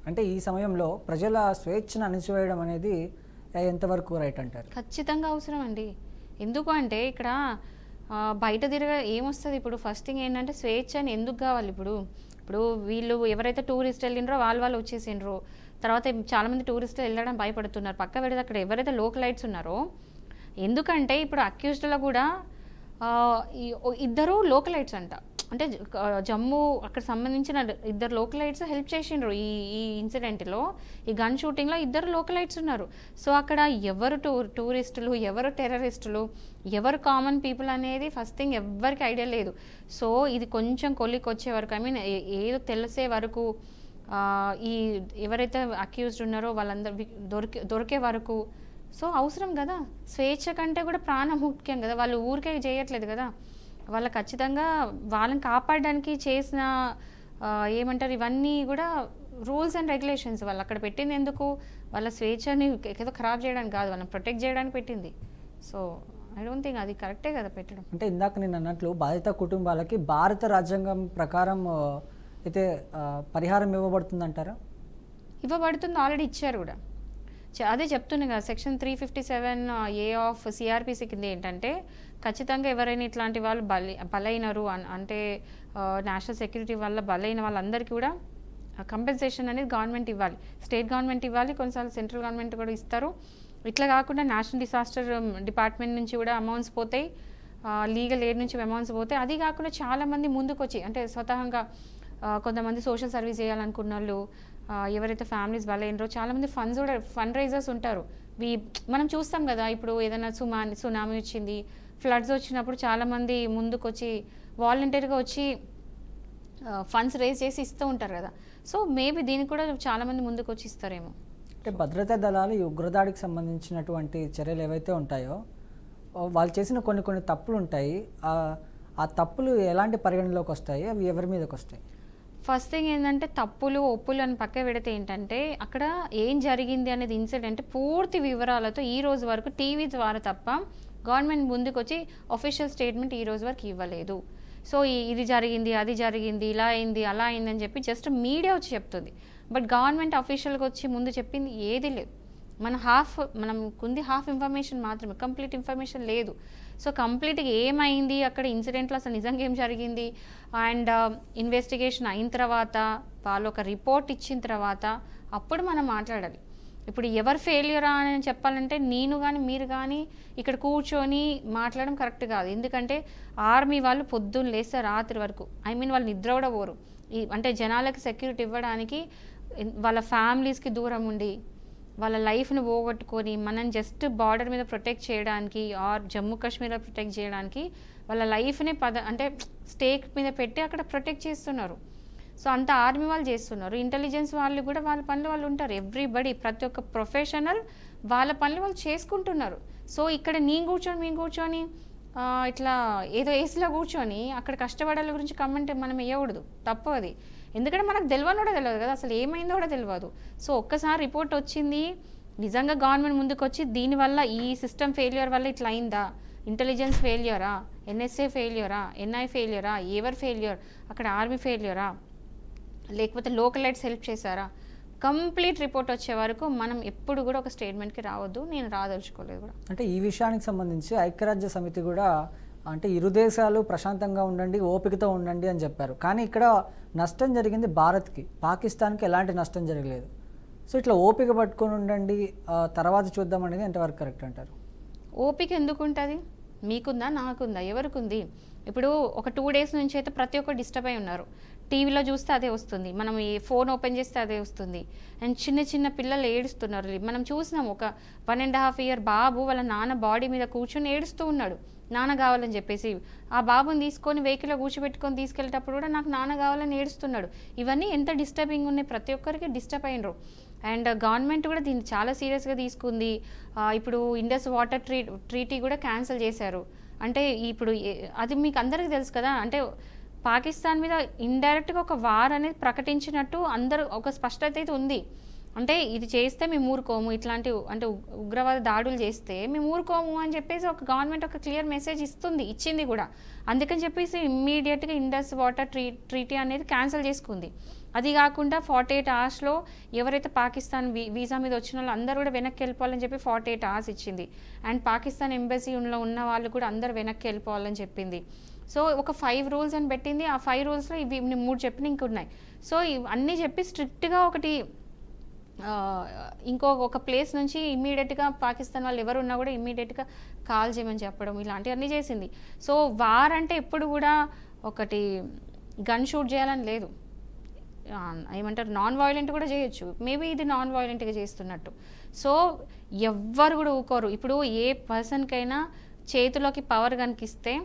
అంటే ఈ సమయంలో ప్రజల స్వేచ్ఛను అణిచివేయడం అనేది ఎంతవరకు రైట్ అంటారు? ఖచ్చితంగా అవసరం అండి. ఎందుకు అంటే ఇక్కడ బయట ఏమొస్తుంది ఇప్పుడు ఫస్ట్ థింగ్ ఏంటంటే స్వేచ్ఛ అని ఎందుకు కావాలి ఇప్పుడు? ఇప్పుడు వీళ్ళు ఎవరైతే టూరిస్ట్ వెళ్ళినరో వాళ్ళు వచ్చేసిండ్రు. తర్వాత చాలామంది టూరిస్టులు వెళ్ళడం భయపడుతున్నారు. పక్క పెడితే అక్కడ ఎవరైతే లోకలైట్స్ ఉన్నారో, ఎందుకంటే ఇప్పుడు అక్యూజ్డ్లో కూడా ఇద్దరు లోకలైట్స్ అంట. అంటే జమ్మూ అక్కడ సంబంధించిన ఇద్దరు లోకలైట్స్ హెల్ప్ చేసిండ్రు ఈ ఇన్సిడెంట్లో, ఈ గన్ షూటింగ్లో ఇద్దరు లోకలైట్స్ ఉన్నారు. సో అక్కడ ఎవరు టూరిస్టులు, ఎవరు టెర్రరిస్టులు, ఎవరు కామన్ పీపుల్ అనేది ఫస్ట్ థింగ్ ఎవ్వరికి ఐడియా లేదు. సో ఇది కొంచెం కొలికి వచ్చే వరకు, ఐ మీన్ ఏదో తెలిసే వరకు, ఈ ఎవరైతే అక్యూజ్డ్ ఉన్నారో వాళ్ళందరూ దొరికే వరకు సో అవసరం కదా. స్వేచ్ఛ కంటే కూడా ప్రాణం ముఖ్యం కదా. వాళ్ళు ఊరికే చేయట్లేదు కదా. వాళ్ళ ఖచ్చితంగా వాళ్ళని కాపాడడానికి చేసిన ఏమంటారు ఇవన్నీ కూడా రూల్స్ అండ్ రెగ్యులేషన్స్. వాళ్ళు అక్కడ పెట్టింది ఎందుకు? వాళ్ళ స్వేచ్ఛని ఏదో ఖరాబ్ చేయడానికి కాదు, వాళ్ళని ప్రొటెక్ట్ చేయడానికి పెట్టింది. సో ఐ డోంట్ థింక్ అది కరెక్టే కదా పెట్టడం. అంటే ఇందాక నేను అన్నట్లు బాధిత కుటుంబాలకి భారత రాజ్యాంగం ప్రకారం అయితే పరిహారం ఇవ్వబడుతుందంటారా? ఇవ్వబడుతుంది, ఆల్రెడీ ఇచ్చారు కూడా. అదే చెప్తున్నా కదా, సెక్షన్ 357A ఆఫ్ సిఆర్పిసి కింద ఏంటంటే ఖచ్చితంగా ఎవరైనా ఇట్లాంటి వాళ్ళు బలైనరు అంటే నేషనల్ సెక్యూరిటీ వల్ల బలైన వాళ్ళందరికీ కూడా కంపెన్సేషన్ అనేది గవర్నమెంట్ ఇవ్వాలి, స్టేట్ గవర్నమెంట్ ఇవ్వాలి, కొన్నిసార్లు సెంట్రల్ గవర్నమెంట్ కూడా ఇస్తారు. ఇట్లా కాకుండా నేషనల్ డిసాస్టర్ డిపార్ట్మెంట్ నుంచి కూడా అమౌంట్స్ పోతాయి, లీగల్ ఎయిడ్ నుంచి అమౌంట్స్ పోతాయి. అది కాకుండా చాలామంది ముందుకు వచ్చి అంటే స్వతహాగా కొంతమంది సోషల్ సర్వీస్ చేయాలనుకున్న వాళ్ళు, ఎవరైతే ఫ్యామిలీస్ బలైనరో చాలామంది ఫండ్ రైజర్స్ ఉంటారు. మనం చూస్తాం కదా, ఇప్పుడు ఏదైనా సునామీ వచ్చింది, ఫ్లడ్స్ వచ్చినప్పుడు చాలామంది ముందుకు వచ్చి వాలంటీర్గా వచ్చి ఫండ్స్ రేజ్ చేసి ఇస్తూ ఉంటారు కదా. సో మేబీ దీనికి కూడా చాలామంది ముందుకు వచ్చి ఇస్తారేమో. అంటే భద్రతా దళాలు ఈ ఉగ్రదాడికి సంబంధించినటువంటి చర్యలు ఏవైతే ఉంటాయో వాళ్ళు చేసిన కొన్ని తప్పులు ఉంటాయి. ఆ తప్పులు ఎలాంటి పరిగణలోకి వస్తాయి? అవి ఎవరి మీదకి వస్తాయి? ఫస్ట్ థింగ్ ఏంటంటే తప్పులు ఒప్పులు అని పక్క పెడితే ఏంటంటే అక్కడ ఏం జరిగింది అనేది ఇన్సిడెంట్ పూర్తి వివరాలతో ఈ రోజు వరకు టీవీ ద్వారా తప్ప గవర్నమెంట్ ముందుకు వచ్చి అఫీషియల్ స్టేట్మెంట్ ఈ రోజు వరకు ఇవ్వలేదు. సో ఇది జరిగింది, అది జరిగింది, ఇలా అయింది, అలా అయింది అని చెప్పి జస్ట్ మీడియా వచ్చి చెప్తుంది. బట్ గవర్నమెంట్ అఫీషియల్గా వచ్చి ముందు చెప్పింది ఏది లేదు. మనం కుంది హాఫ్ ఇన్ఫర్మేషన్ మాత్రమే, కంప్లీట్ ఇన్ఫర్మేషన్ లేదు. సో కంప్లీట్గా ఏమైంది అక్కడ ఇన్సిడెంట్లో, అసలు నిజంగా ఏం జరిగింది అండ్ ఇన్వెస్టిగేషన్ అయిన తర్వాత వాళ్ళు ఒక రిపోర్ట్ ఇచ్చిన తర్వాత అప్పుడు మనం మాట్లాడాలి. ఇప్పుడు ఎవరు ఫెయిల్యూరా అని చెప్పాలంటే నేను కానీ మీరు కానీ ఇక్కడ కూర్చొని మాట్లాడడం కరెక్ట్ కాదు. ఎందుకంటే ఆర్మీ వాళ్ళు పొద్దున్న లేస్తే రాత్రి వరకు, ఐ మీన్ వాళ్ళు నిద్ర కూడా పోరు. అంటే జనాలకి సెక్యూరిటీ ఇవ్వడానికి వాళ్ళ ఫ్యామిలీస్కి దూరం ఉండి వాళ్ళ లైఫ్ని పోగొట్టుకొని మనం జస్ట్ బార్డర్ మీద ప్రొటెక్ట్ చేయడానికి ఆర్ జమ్మూ కాశ్మీర్లో ప్రొటెక్ట్ చేయడానికి వాళ్ళ లైఫ్ని అంటే స్టేక్ మీద పెట్టి అక్కడ ప్రొటెక్ట్ చేస్తున్నారు. సో అంత ఆర్మీ వాళ్ళు చేస్తున్నారు, ఇంటెలిజెన్స్ వాళ్ళు కూడా వాళ్ళ పనులు వాళ్ళు ఉంటారు. ఎవ్రీబడి, ప్రతి ఒక్క ప్రొఫెషనల్ వాళ్ళ పనులు వాళ్ళు చేసుకుంటున్నారు. సో ఇక్కడ మేము కూర్చొని ఇట్లా ఏదో ఏసీలో కూర్చొని అక్కడ కష్టపడాల గురించి కమెంట్ మనం వేయకూడదు, తప్పు అది. ఎందుకంటే మనకు తెలియని కూడా తెలియదు కదా, అసలు ఏమైందో కూడా తెలియదు. సో ఒక్కసారి రిపోర్ట్ వచ్చింది, నిజంగా గవర్నమెంట్ ముందుకు వచ్చి దీనివల్ల ఈ సిస్టమ్ ఫెయిల్యూర్ వల్ల ఇట్లా అయిందా, ఇంటెలిజెన్స్ ఫెయిల్యూరా, ఎన్ఎస్ఏ ఫెయిల్యూరా, ఎన్ఐ ఫెయిల్యూరా, ఎవరు ఫెయిల్యూర్, అక్కడ ఆర్మీ ఫెయిల్యూరా, లేకపోతే లోకలైట్స్ హెల్ప్ చేశారా, కంప్లీట్ రిపోర్ట్ వచ్చే వరకు మనం ఎప్పుడు కూడా ఒక స్టేట్మెంట్కి రావద్దు. నేను రాదలుచుకోలేదు కూడా. అంటే ఈ విషయానికి సంబంధించి ఐక్యరాజ్య సమితి కూడా అంటే ఇరు దేశాలు ప్రశాంతంగా ఉండండి, ఓపికతో ఉండండి అని చెప్పారు. కానీ ఇక్కడ నష్టం జరిగింది భారత్కి, పాకిస్తాన్కి ఎలాంటి నష్టం జరగలేదు. సో ఇట్లా ఓపిక పట్టుకొని ఉండండి, తర్వాత చూద్దాం అనేది ఎంతవరకు కరెక్ట్ అంటారు? ఓపిక ఎందుకు ఉంటుంది? మీకుందా, నాకుందా, ఎవరికి ఉంది? ఇప్పుడు ఒక 2 days నుంచి అయితే ప్రతి ఒక్కరు డిస్టర్బ్ అయి ఉన్నారు. టీవీలో చూస్తే అదే వస్తుంది, మనం ఈ ఫోన్ ఓపెన్ చేస్తే అదే వస్తుంది. అండ్ చిన్న పిల్లలు ఏడుస్తున్నారు. మనం చూసినాం, ఒక 1.5 year బాబు వాళ్ళ నాన్న బాడీ మీద కూర్చొని ఏడుస్తూ ఉన్నాడు, నాన్న కావాలని చెప్పేసి. ఆ బాబుని తీసుకొని వెహికల్లో కూర్చోబెట్టుకొని తీసుకెళ్ళేటప్పుడు కూడా నాకు నాన్న కావాలని ఏడుస్తున్నాడు. ఇవన్నీ ఎంత డిస్టర్బింగ్ ఉన్నాయి, ప్రతి ఒక్కరికి డిస్టర్బ్ అయినరు. అండ్ గవర్నమెంట్ కూడా దీన్ని చాలా సీరియస్గా తీసుకుంది. ఇప్పుడు ఇండస్ వాటర్ ట్రీటీ కూడా క్యాన్సిల్ చేశారు. అంటే ఇప్పుడు అది మీకు అందరికీ తెలుసు కదా, అంటే పాకిస్తాన్ మీద ఇండైరెక్ట్గా ఒక వార్ అనేది ప్రకటించినట్టు అందరూ ఒక స్పష్టత అయితే ఉంది. అంటే ఇది చేస్తే మేము ఊరుకోము, ఇట్లాంటి అంటే ఉగ్రవాద దాడులు చేస్తే మేము ఊరుకోము అని చెప్పేసి ఒక గవర్నమెంట్ ఒక క్లియర్ మెసేజ్ ఇచ్చింది కూడా. అందుకని చెప్పేసి ఇమ్మీడియట్గా ఇండస్ వాటర్ ట్రీటీ అనేది క్యాన్సిల్ చేసుకుంది. అది కాకుండా 48 అవర్స్లో ఎవరైతే పాకిస్తాన్ వీసా మీద వచ్చిన వాళ్ళు అందరూ కూడా వెనక్కి వెళ్ళిపోవాలని చెప్పి 48 అవర్స్ ఇచ్చింది. అండ్ పాకిస్తాన్ ఎంబసీలో ఉన్న వాళ్ళు కూడా అందరూ వెనక్కి వెళ్ళిపోవాలని చెప్పింది. సో ఒక 5 రూల్స్ అని పెట్టింది. ఆ 5 రూల్స్లో ఇవి 3 చెప్పిన ఇంకున్నాయి. సో అన్నీ చెప్పి స్ట్రిక్ట్గా ఒకటి ఒక ప్లేస్ నుంచి ఇమ్మీడియట్గా పాకిస్తాన్ వాళ్ళు ఎవరు ఉన్నా కూడా ఇమ్మీడియట్గా కాల్ చేయమని చెప్పడం, ఇలాంటివన్నీ చేసింది. సో వార్ అంటే ఎప్పుడు కూడా ఒకటి గన్ షూట్ చేయాలని లేదు, ఏమంటారు నాన్ వైలెంట్ కూడా చేయొచ్చు. మేబీ ఇది నాన్ వైలెంట్గా చేస్తున్నట్టు. సో ఎవ్వరు కూడా ఊకోరు. ఇప్పుడు ఏ పర్సన్కైనా చేతిలోకి పవర్ కనిపిస్తే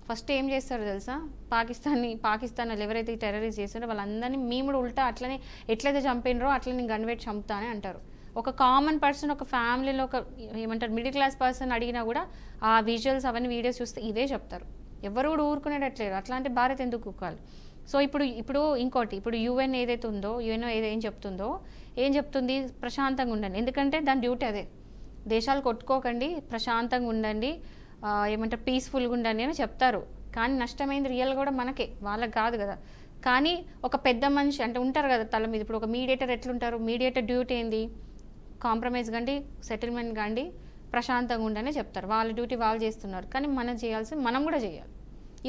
ఫస్ట్ ఏం చేస్తారు తెలుసా, పాకిస్తాన్ వాళ్ళు ఎవరైతే టెర్రరిస్ట్ చేస్తారో వాళ్ళందరినీ మేము కూడా ఉల్టా అట్లనే ఎట్లయితే చంపినరో అట్లా నేను గన్ పెట్టి చంపుతానే అంటారు. ఒక కామన్ పర్సన్, ఒక ఫ్యామిలీలో ఒక ఏమంటారు మిడిల్ క్లాస్ పర్సన్ అడిగినా కూడా ఆ విజువల్స్ అవన్నీ వీడియోస్ చూస్తే ఇదే చెప్తారు. ఎవరు కూడా ఊరుకునేటట్లేరు. అట్లాంటి భారత్ ఎందుకు ఊకాలి? సో ఇప్పుడు ఇంకోటి, ఇప్పుడు యుఎన్ ఏదైతే ఉందో, యుఎన్ఓ ఏం చెప్తుంది, ప్రశాంతంగా ఉండండి. ఎందుకంటే దాని డ్యూటీ అదే, దేశాలు కొట్టుకోకండి, ప్రశాంతంగా ఉండండి, ఏమంటారు పీస్ఫుల్గా ఉండండి అని చెప్తారు. కానీ నష్టమైంది రియల్ కూడా మనకే, వాళ్ళకి కాదు కదా. కానీ ఒక పెద్ద మనిషి అంటే ఉంటారు కదా తల మీద, ఇప్పుడు ఒక మీడియేటర్ ఎట్లుంటారు, మీడియేటర్ డ్యూటీ ఏంది, కాంప్రమైజ్ కండి, సెటిల్మెంట్ కండి, ప్రశాంతంగా ఉండనే చెప్తారు. వాళ్ళ డ్యూటీ వాళ్ళు చేస్తున్నారు. కానీ మనం కూడా చేయాలి.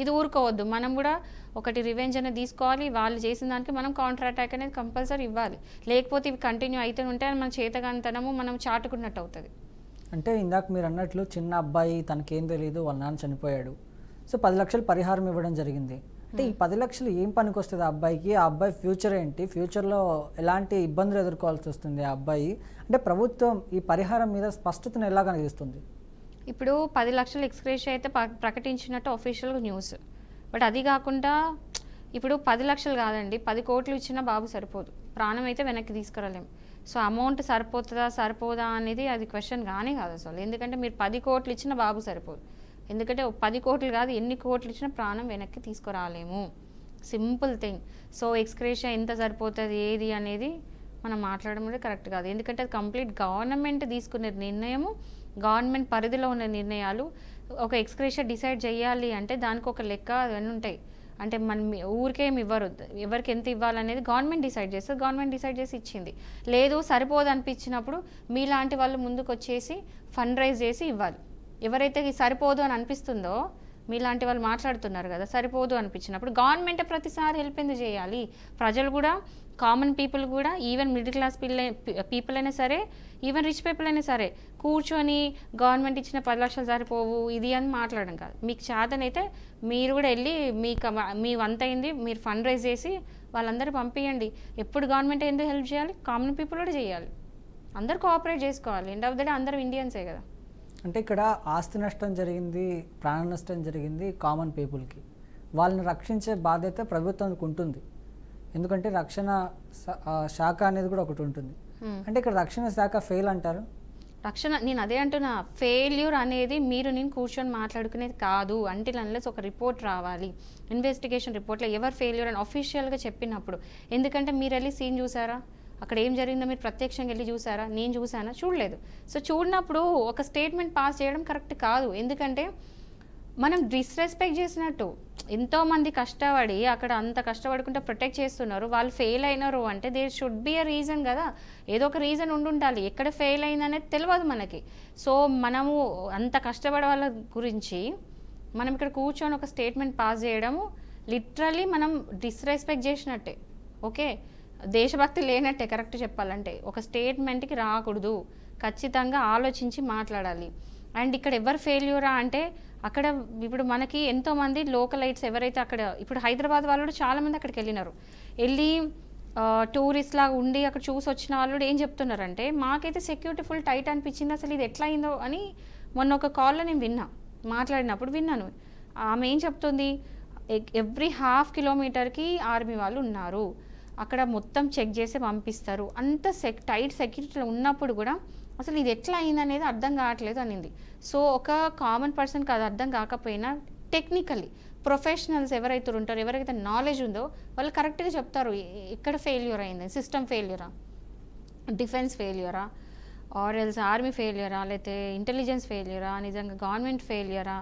ఇది ఊరుకోవద్దు. మనం కూడా ఒకటి రివెంజ్ అనేది తీసుకోవాలి. వాళ్ళు చేసిన దానికి మనం కౌంటర్ అటాక్ అనేది కంపల్సరీ ఇవ్వాలి. లేకపోతే ఇవి కంటిన్యూ అయితే ఉంటే మన చేతగానితనము మనం చాటుకున్నట్టు అవుతుంది. అంటే ఇందాక మీరు అన్నట్లు చిన్న అబ్బాయి, తనకేం తెలియదు, వాళ్ళ నాన్న చనిపోయాడు, సో 10 లక్షలు పరిహారం ఇవ్వడం జరిగింది. అంటే ఈ 10 లక్షలు ఏం పనికి వస్తుంది ఆ అబ్బాయికి? ఆ అబ్బాయి ఫ్యూచర్ ఏంటి? ఫ్యూచర్లో ఎలాంటి ఇబ్బందులు ఎదుర్కోవాల్సి వస్తుంది ఆ అబ్బాయి? అంటే ప్రభుత్వం ఈ పరిహారం మీద స్పష్టతను ఎలా కనిపిస్తుంది? ఇప్పుడు 10 లక్షలు ఎక్స్‌గ్రేషియా అయితే ప్రకటించినట్టు అఫీషియల్గా న్యూస్. బట్ అది కాకుండా ఇప్పుడు 10 లక్షలు కాదండి, 10 కోట్లు ఇచ్చినా బాబు సరిపోదు. ప్రాణం అయితే వెనక్కి తీసుకురాలేము. సో అమౌంట్ సరిపోదా అనేది అది క్వశ్చన్ కాదు అసలు. ఎందుకంటే మీరు 10 కోట్లు ఇచ్చినా బాబు సరిపోదు. ఎందుకంటే 10 కోట్లు కాదు, ఎన్ని కోట్లు ఇచ్చినా ప్రాణం వెనక్కి తీసుకురాలేము. Simple thing. సో ఎక్స్‌గ్రేషియా ఎంత సరిపోతుంది ఏది అనేది మనం మాట్లాడడం కూడా కరెక్ట్ కాదు. ఎందుకంటే అది కంప్లీట్ గవర్నమెంట్ తీసుకునే నిర్ణయము, గవర్నమెంట్ పరిధిలో ఉన్న నిర్ణయాలు. ఒక ఎక్స్‌గ్రేషియా డిసైడ్ చేయాలి అంటే దానికి ఒక లెక్క అవన్నీ ఉంటాయి. అంటే మనం ఊరికేమి ఇవ్వరు, ఎవరికి ఎంత ఇవ్వాలనేది గవర్నమెంట్ డిసైడ్ చేస్తుంది. గవర్నమెంట్ డిసైడ్ చేసి ఇచ్చింది. లేదు సరిపోదు అనిపించినప్పుడు మీలాంటి వాళ్ళు ముందుకు వచ్చేసి ఫండ్ రైజ్ చేసి ఇవ్వాలి. ఎవరైతే సరిపోదు అని అనిపిస్తుందో, మీలాంటి వాళ్ళు మాట్లాడుతున్నారు కదా, సరిపోదు అనిపించినప్పుడు గవర్నమెంట్ ప్రతిసారి హెల్ప్ ఎందుకు చేయాలి? ప్రజలు కూడా, కామన్ పీపుల్ కూడా, ఈవెన్ మిడిల్ క్లాస్ పీపుల్ అయినా సరే, ఈవెన్ రిచ్ పీపుల్ అయినా సరే కూర్చొని గవర్నమెంట్ ఇచ్చిన 10 లక్షలు సరిపోవు ఇది అని మాట్లాడడం కాదు. మీకు చేతనైతే మీరు కూడా వెళ్ళి మీ వంత అయింది మీరు ఫండ్ రైజ్ చేసి వాళ్ళందరూ పంపించండి. ఎప్పుడు గవర్నమెంట్ ఎందుకు హెల్ప్ చేయాలి? కామన్ పీపుల్ కూడా చేయాలి. అందరు కోఆపరేట్ చేసుకోవాలి. ఎండ్ ఆఫ్ ద డే అందరూ ఇండియన్సే కదా. అంటే ఇక్కడ ఆస్తి నష్టం జరిగింది, ప్రాణ నష్టం జరిగింది కామన్ పీపుల్కి. వాళ్ళని రక్షించే బాధ్యత ప్రభుత్వానికి ఉంటుంది. ఎందుకంటే రక్షణ శాఖ అనేది కూడా ఒకటి ఉంటుంది. అంటే ఇక్కడ రక్షణ శాఖ ఫెయిల్ అంటారు. నేను అదే అంటున్నా, ఫెయిల్యూర్ అనేది నేను కూర్చొని మాట్లాడుకునేది కాదు. అంటిల్ అన్లెస్ ఒక రిపోర్ట్ రావాలి, ఇన్వెస్టిగేషన్ రిపోర్ట్లో ఎవరు ఫెయిల్యూర్ అని అఫీషియల్గా చెప్పినప్పుడు. ఎందుకంటే మీరు వెళ్ళి సీన్ చూసారా, అక్కడ ఏం జరిగిందో మీరు ప్రత్యక్షంగా వెళ్ళి చూసారా? నేను చూసానా? చూడలేదు. సో చూడనప్పుడు ఒక స్టేట్మెంట్ పాస్ చేయడం కరెక్ట్ కాదు. ఎందుకంటే మనం డిస్రెస్పెక్ట్ చేసినట్టు. ఎంతోమంది కష్టపడి అక్కడ అంత కష్టపడుకుంటే ప్రొటెక్ట్ చేస్తున్నారు, వాళ్ళు ఫెయిల్ అయినారు అంటే there should be a reason కదా. ఏదో ఒక రీజన్ ఉండాలి. ఎక్కడ ఫెయిల్ అయిందనేది తెలియదు మనకి. సో మనము అంత కష్టపడే వాళ్ళ గురించి మనం ఇక్కడ కూర్చొని ఒక స్టేట్మెంట్ పాస్ చేయడము లిటరల్లీ మనం డిస్రెస్పెక్ట్ చేసినట్టే. ఓకే, దేశభక్తి లేనట్టే కరెక్ట్ చెప్పాలంటే. ఒక స్టేట్మెంట్కి రాకూడదు, ఖచ్చితంగా ఆలోచించి మాట్లాడాలి. అండ్ ఇక్కడ ఎవరు ఫెయిల్యూరా అంటే అక్కడ ఇప్పుడు మనకి ఎంతోమంది లోకలైట్స్ ఎవరైతే అక్కడ, ఇప్పుడు హైదరాబాద్ వాళ్ళు కూడా చాలామంది అక్కడికి వెళ్ళి టూరిస్ట్ లాగా ఉండి అక్కడ చూసి వచ్చిన వాళ్ళు ఏం చెప్తున్నారంటే, మాకైతే సెక్యూరిటీ ఫుల్ టైట్ అనిపించింది, అసలు ఇది ఎట్లా అయిందో అని మొన్న ఒక కాల్లో నేను మాట్లాడినప్పుడు విన్నాను. ఆమె ఏం చెప్తుంది, ఎవ్రీ 1/2 కిలోమీటర్కి ఆర్మీ వాళ్ళు ఉన్నారు, అక్కడ మొత్తం చెక్ చేసి పంపిస్తారు, అంత టైట్ సెక్యూరిటీలో ఉన్నప్పుడు కూడా అసలు ఇది ఎట్లా అయిందనేది అర్థం కావట్లేదు అనింది. సో ఒక కామన్ పర్సన్కి అది అర్థం కాకపోయినా టెక్నికల్లీ ప్రొఫెషనల్స్ ఎవరైతే ఉంటారో, ఎవరైతే నాలెడ్జ్ ఉందో వాళ్ళు కరెక్ట్గా చెప్తారు ఎక్కడ ఫెయిల్యూర్ అయింది, సిస్టమ్ ఫెయిల్యూరా. డిఫెన్స్ ఫెయిల్యూరా, ఆర్ ఎల్స్ ఆర్మీ ఫెయిల్యూరా, లేకపోతే ఇంటెలిజెన్స్ ఫెయిల్యూరా, నిజంగా గవర్నమెంట్ ఫెయిల్యూరా,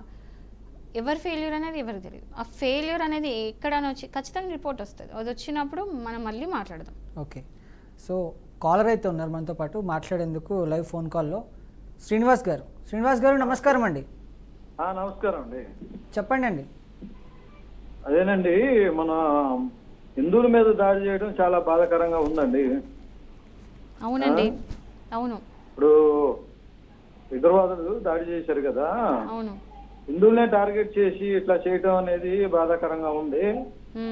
ఎవరు ఫెయిల్యూర్ అనేది ఎవరికి తెలియదు. ఆ ఫెయిల్యూర్ అనేది ఎక్కడైనా వచ్చి ఖచ్చితంగా రిపోర్ట్ వస్తుంది. అది వచ్చినప్పుడు మనం మళ్ళీ మాట్లాడదాం. ఓకే, సో కాలర్ అయితే ఉన్నారు మనతో పాటు మాట్లాడేందుకు లైవ్ ఫోన్ కాల్లో. శ్రీనివాస్ గారు నమస్కారం అండి. నమస్కారం అండి. చెప్పండి అండి. అదేనండి, మన హిందువుల మీద దాడి చేయడం చాలా బాధాకరంగా ఉందండి. అవునండి, అవును. ఇప్పుడు ఉగ్రవాదులు దాడి చేశారు కదా, అవును, హిందువులనే టార్గెట్ చేసి ఇట్లా చేయడం అనేది బాధాకరంగా ఉంది.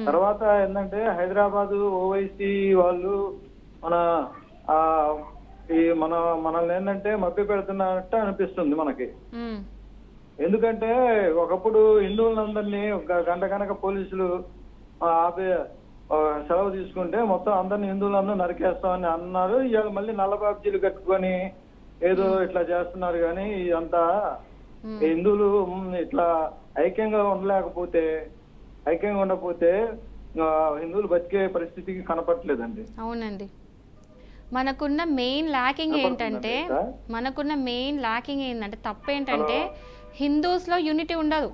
తర్వాత ఏంటంటే హైదరాబాదు ఓవైసీ వాళ్ళు మనల్ని ఏంటంటే మభ్య పెడుతున్నట్టు అనిపిస్తుంది మనకి. ఎందుకంటే ఒకప్పుడు హిందువులందరినీ ఒక గంట కనుక పోలీసులు ఆపే సెలవు తీసుకుంటే మొత్తం అందరినీ హిందువులందరూ నరికేస్తామని అన్నారు. ఇవాళ మళ్ళీ నల్ల బాబ్జీలు కట్టుకొని ఏదో ఇట్లా చేస్తున్నారు. కానీ ఇదంతా హిందువులు ఇట్లా ఐక్యంగా ఉండకపోతే హిందువులు బతికే పరిస్థితికి కనపడలేదండి. అవునండి. మనకున్న మెయిన్ ల్యాకింగ్ ఏంటంటే తప్పేంటంటే హిందూస్లో యూనిటీ ఉండదు.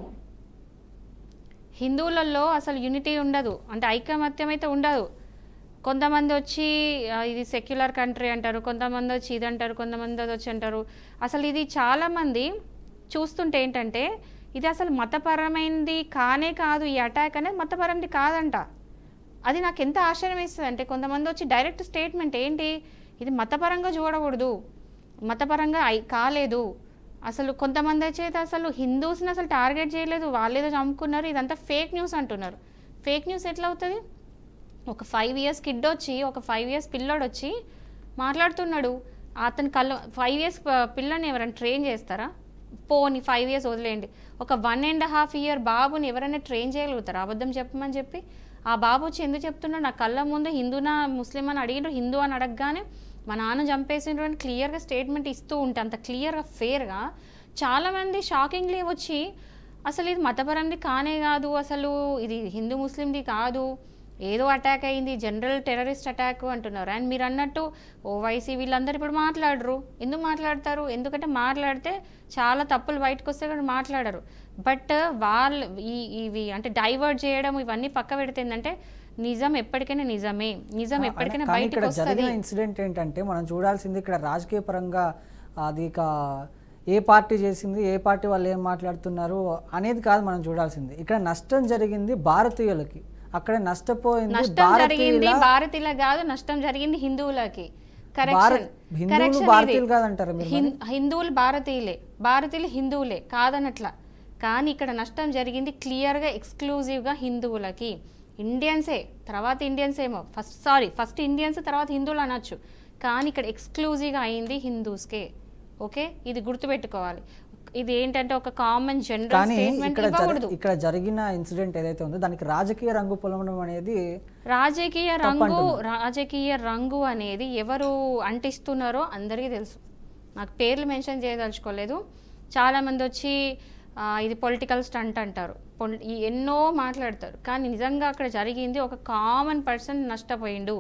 హిందువులలో అసలు యూనిటీ ఉండదు, అంటే ఐకమత్యం అయితే ఉండదు. కొంతమంది వచ్చి ఇది సెక్యులర్ కంట్రీ అంటారు, కొంతమంది వచ్చి ఇది అంటారు, కొంతమంది వచ్చి అంటారు. అసలు ఇది చాలామంది చూస్తుంటే ఏంటంటే ఇది అసలు మతపరమైనది కానే కాదు. ఈ అటాక్ అనేది మతపరమైనది కాదంట. అది నాకు ఎంత ఆశ్చర్యం వేస్తుంది అంటే కొంతమంది వచ్చి డైరెక్ట్ స్టేట్మెంట్ ఏంటి, ఇది మతపరంగా చూడకూడదు, మతపరంగా కాలేదు. అసలు కొంతమంది చేత అసలు హిందూస్ని అసలు టార్గెట్ చేయలేదు, వాళ్ళేదో చంపుకున్నారు, ఇదంతా ఫేక్ న్యూస్ అంటున్నారు. ఫేక్ న్యూస్ ఎట్లా అవుతుంది? ఒక 5 years కిడ్ వచ్చి, ఒక 5 years పిల్లోడు వచ్చి మాట్లాడుతున్నాడు. అతని 5 years పిల్లని ఎవరైనా ట్రైన్ చేస్తారా? పోని 5 years వదిలేయండి, ఒక 1.5 year బాబుని ఎవరైనా ట్రైన్ చేయగలుగుతారా అబద్ధం చెప్పమని చెప్పి? ఆ బాబు వచ్చి ఎందుకు చెప్తున్నాడు, నా కళ్ళ ముందు హిందూనా ముస్లిం అని అడిగిండ్రు, హిందూ అని అడగగానే మా నాన్న చంపేసిండ్రు అని క్లియర్గా స్టేట్మెంట్ ఇస్తూ ఉంటే, అంత క్లియర్గా ఫేర్గా చాలామంది షాకింగ్లీ వచ్చి అసలు ఇది మతపరంది కానే కాదు, అసలు ఇది హిందూ ముస్లింది కాదు, ఏదో అటాక్ అయింది, జనరల్ టెర్రరిస్ట్ అటాక్ అంటున్నారు. అండ్ మీరు అన్నట్టు ఓవైసీ వీళ్ళందరూ ఇప్పుడు మాట్లాడరు. ఎందుకు మాట్లాడతారు? ఎందుకంటే మాట్లాడితే చాలా తప్పులు బయటకు వస్తే కూడా మాట్లాడరు. బట్ వాళ్ళు ఇవి అంటే డైవర్ట్ చేయడం ఇవన్నీ పక్క పెడితే ఏంటంటే నిజం ఎప్పటికైనా నిజం ఎప్పటికైనా బయటకు వస్తుంది. ఇన్సిడెంట్ ఏంటంటే మనం చూడాల్సింది ఇక్కడ రాజకీయ పరంగా అది ఏ పార్టీ చేసింది, ఏ పార్టీ వాళ్ళు ఏం మాట్లాడుతున్నారు అనేది కాదు మనం చూడాల్సింది. ఇక్కడ నష్టం జరిగింది భారతీయులకి, అక్కడ నష్టపోయింది భారతీయుల కాదు, నష్టం జరిగింది హిందువులకి. హిందువులు భారతీయులు హిందువులే కాదనట్లా, కానీ ఇక్కడ నష్టం జరిగింది క్లియర్గా ఎక్స్క్లూజివ్గా హిందువులకి. ఇండియన్సే తర్వాత ఇండియన్స్ ఏమో ఫస్ట్ ఇండియన్స్ తర్వాత హిందువులు అనొచ్చు, కానీ ఇక్కడ ఎక్స్క్లూజివ్గా అయింది హిందూస్కే. ఓకే, ఇది గుర్తుపెట్టుకోవాలి. ఇది ఏంటంటే ఒక కామన్ జనరల్ స్టేట్మెంట్ ఇవ్వకూడదు. ఇక్కడ జరిగిన ఇన్సిడెంట్ ఏదైతే ఉందో దానికి రాజకీయ రంగు పొలవడం అనేది రాజకీయ రంగు అనేది ఎవరు అంటిస్తున్నారో అందరికీ తెలుసు. నాకు పేర్లు మెన్షన్ చేయదలుచుకోలేదు. చాలామంది వచ్చి ఇది పొలిటికల్ స్టంట్ అంటారు, ఎన్నో మాట్లాడతారు, కానీ నిజంగా అక్కడ జరిగింది ఒక కామన్ పర్సన్ నష్టపోయిండు,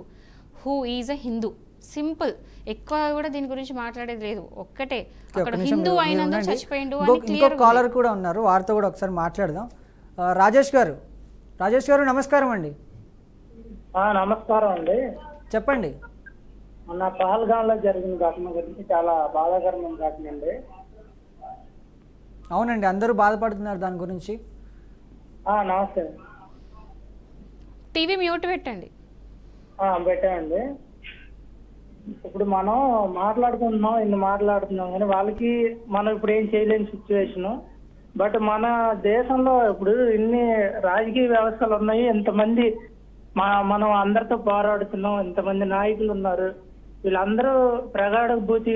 who is a Hindu. Simple, ఎక్కువ కూడా దీని గురించి మాట్లాడేది లేదు. ఒక్కటే అక్కడ హిందూ అయినందుకు చచ్చిపోయిండు అని క్లియర్. కాలర్ కూడా ఉన్నారు, వారితో కూడా ఒకసారి మాట్లాడదాం. రాజేష్ గారు నమస్కారం అండి. నమస్కారం అండి, చెప్పండి. మొన్న పహల్గాంలో జరిగిన ఘటన గురించి చాలా బాధాకరమైన ఘటన అండి. అవునండి, అందరూ బాధపడుతున్నారు దాని గురించి. నమస్తే. టీవీ మ్యూట్ పెట్టండి. పెట్టండి. ఇప్పుడు మనం మాట్లాడుతున్నాం కానీ వాళ్ళకి మనం ఇప్పుడు ఏం చేయలేని సిచ్యువేషన్. బట్ మన దేశంలో ఇప్పుడు ఇన్ని రాజకీయ వ్యవస్థలు ఉన్నాయి, ఎంతమంది మనం అందరితో పోరాడుతున్నాం, ఎంతమంది నాయకులు ఉన్నారు, వీళ్ళందరూ ప్రగాఢ భూతి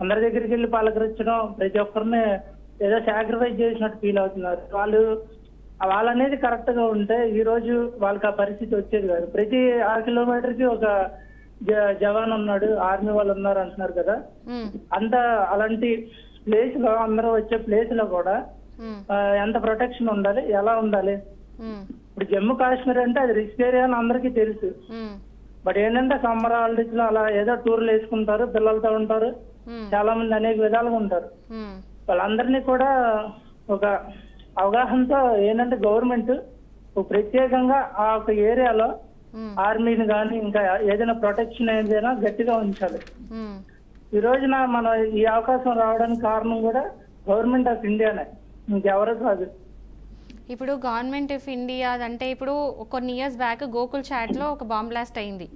అందరి దగ్గరికి వెళ్ళి పలకరించడం, ప్రతి ఒక్కరిని ఏదో సాక్రిఫైస్ చేసినట్టు ఫీల్ అవుతున్నారు. వాళ్ళనేది కరెక్ట్ గా ఉంటే ఈ రోజు వాళ్ళకి ఆ పరిస్థితి వచ్చేది కాదు. ప్రతి 6 kilometers ఒక జవాన్ ఉన్నాడు, ఆర్మీ వాళ్ళు ఉన్నారు అంటున్నారు కదా. అలాంటి ప్లేస్ లో అందరూ వచ్చే ప్లేస్ లో కూడా ఎంత ప్రొటెక్షన్ ఉండాలి, ఎలా ఉండాలి? ఇప్పుడు జమ్మూ కాశ్మీర్ అంటే అది రిస్క్ ఏరియా అని అందరికీ తెలుసు. బట్ ఏంటంటే సమ్మర్ హాలిడేస్ లో అలా ఏదో టూర్లు వేసుకుంటారు, పిల్లలతో ఉంటారు, చాలా మంది అనేక విధాలుగా ఉంటారు. వాళ్ళందరినీ కూడా ఒక అవగాహనతో ఏంటంటే గవర్నమెంట్ ప్రత్యేకంగా ఆ ఒక ఏరియాలో ఆర్మీని కానీ ఇంకా ఏదైనా ప్రొటెక్షన్ ఏదైనా గట్టిగా ఉంచాలి. ఈ రోజున మనం ఈ అవకాశం రావడానికి కారణం కూడా గవర్నమెంట్ ఆఫ్ ఇండియానే, ఇంకెవరూ కాదు. ఇప్పుడు గవర్నమెంట్ ఆఫ్ ఇండియా అంటే ఇప్పుడు కొన్ని ఇయర్స్ బ్యాక్ గోకుల్ చాట్లో ఒక బాంబ్ బ్లాస్ట్ అయింది,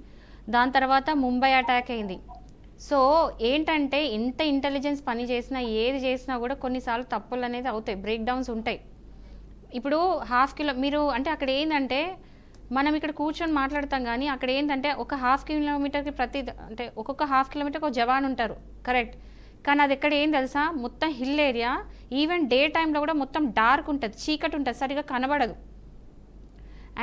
దాని తర్వాత ముంబై అటాక్ అయింది. సో ఏంటంటే ఎంత ఇంటెలిజెన్స్ పని చేసినా ఏది చేసినా కూడా కొన్నిసార్లు తప్పులు అనేది అవుతాయి, బ్రేక్ డౌన్స్ ఉంటాయి. ఇప్పుడు మీరు అంటే అక్కడ ఏంటంటే మనం ఇక్కడ కూర్చొని మాట్లాడతాం కానీ అక్కడ ఏంటంటే ఒక 1/2 కిలోమీటర్కి అంటే ఒక్కొక్క 1/2 కిలోమీటర్కి ఒక జవాన్ ఉంటారు, కరెక్ట్. కానీ అది ఎక్కడ ఏం తెలుసా, మొత్తం హిల్ ఏరియా, ఈవెన్ డే టైంలో కూడా మొత్తం డార్క్ ఉంటుంది, చీకటి ఉంటుంది, సరిగా కనబడదు.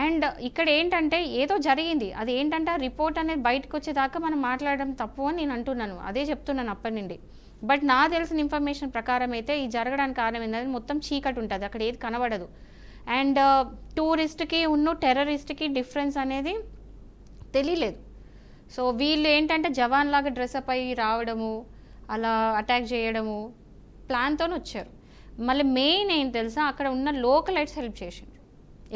అండ్ ఇక్కడ ఏంటంటే ఏదో జరిగింది, అది ఏంటంటే ఆ రిపోర్ట్ అనేది బయటకు వచ్చేదాకా మనం మాట్లాడడం తప్పు అని నేను అంటున్నాను, అదే చెప్తున్నాను అప్పటి నుండి. బట్ నా తెలిసిన ఇన్ఫర్మేషన్ ప్రకారం అయితే ఈ జరగడానికి కారణం ఏంటంటే మొత్తం చీకటి ఉంటుంది, అక్కడ ఏది కనబడదు. అండ్ టూరిస్ట్కి టెర్రరిస్ట్కి డిఫరెన్స్ అనేది తెలియలేదు. సో వీళ్ళు ఏంటంటే జవాన్ లాగా డ్రెస్అప్ అయ్యి రావడము, అలా అటాక్ చేయడము ప్లాన్తో వచ్చారు. మళ్ళీ మెయిన్ ఏంటి తెలుసా, అక్కడ ఉన్న లోకలైట్స్ హెల్ప్ చేసిండ్రు.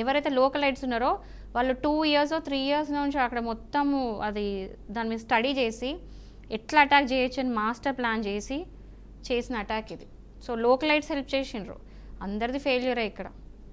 ఎవరైతే లోకలైట్స్ ఉన్నారో వాళ్ళు 2 years 3 years నుంచి అక్కడ మొత్తము అది దాని మీద స్టడీ చేసి ఎట్లా అటాక్ చేయొచ్చు అని మాస్టర్ ప్లాన్ చేసి చేసిన అటాక్ ఇది. సో లోకలైట్స్ హెల్ప్ చేసిండ్రు, అందరిది ఫెయిల్యూరే ఇక్కడ.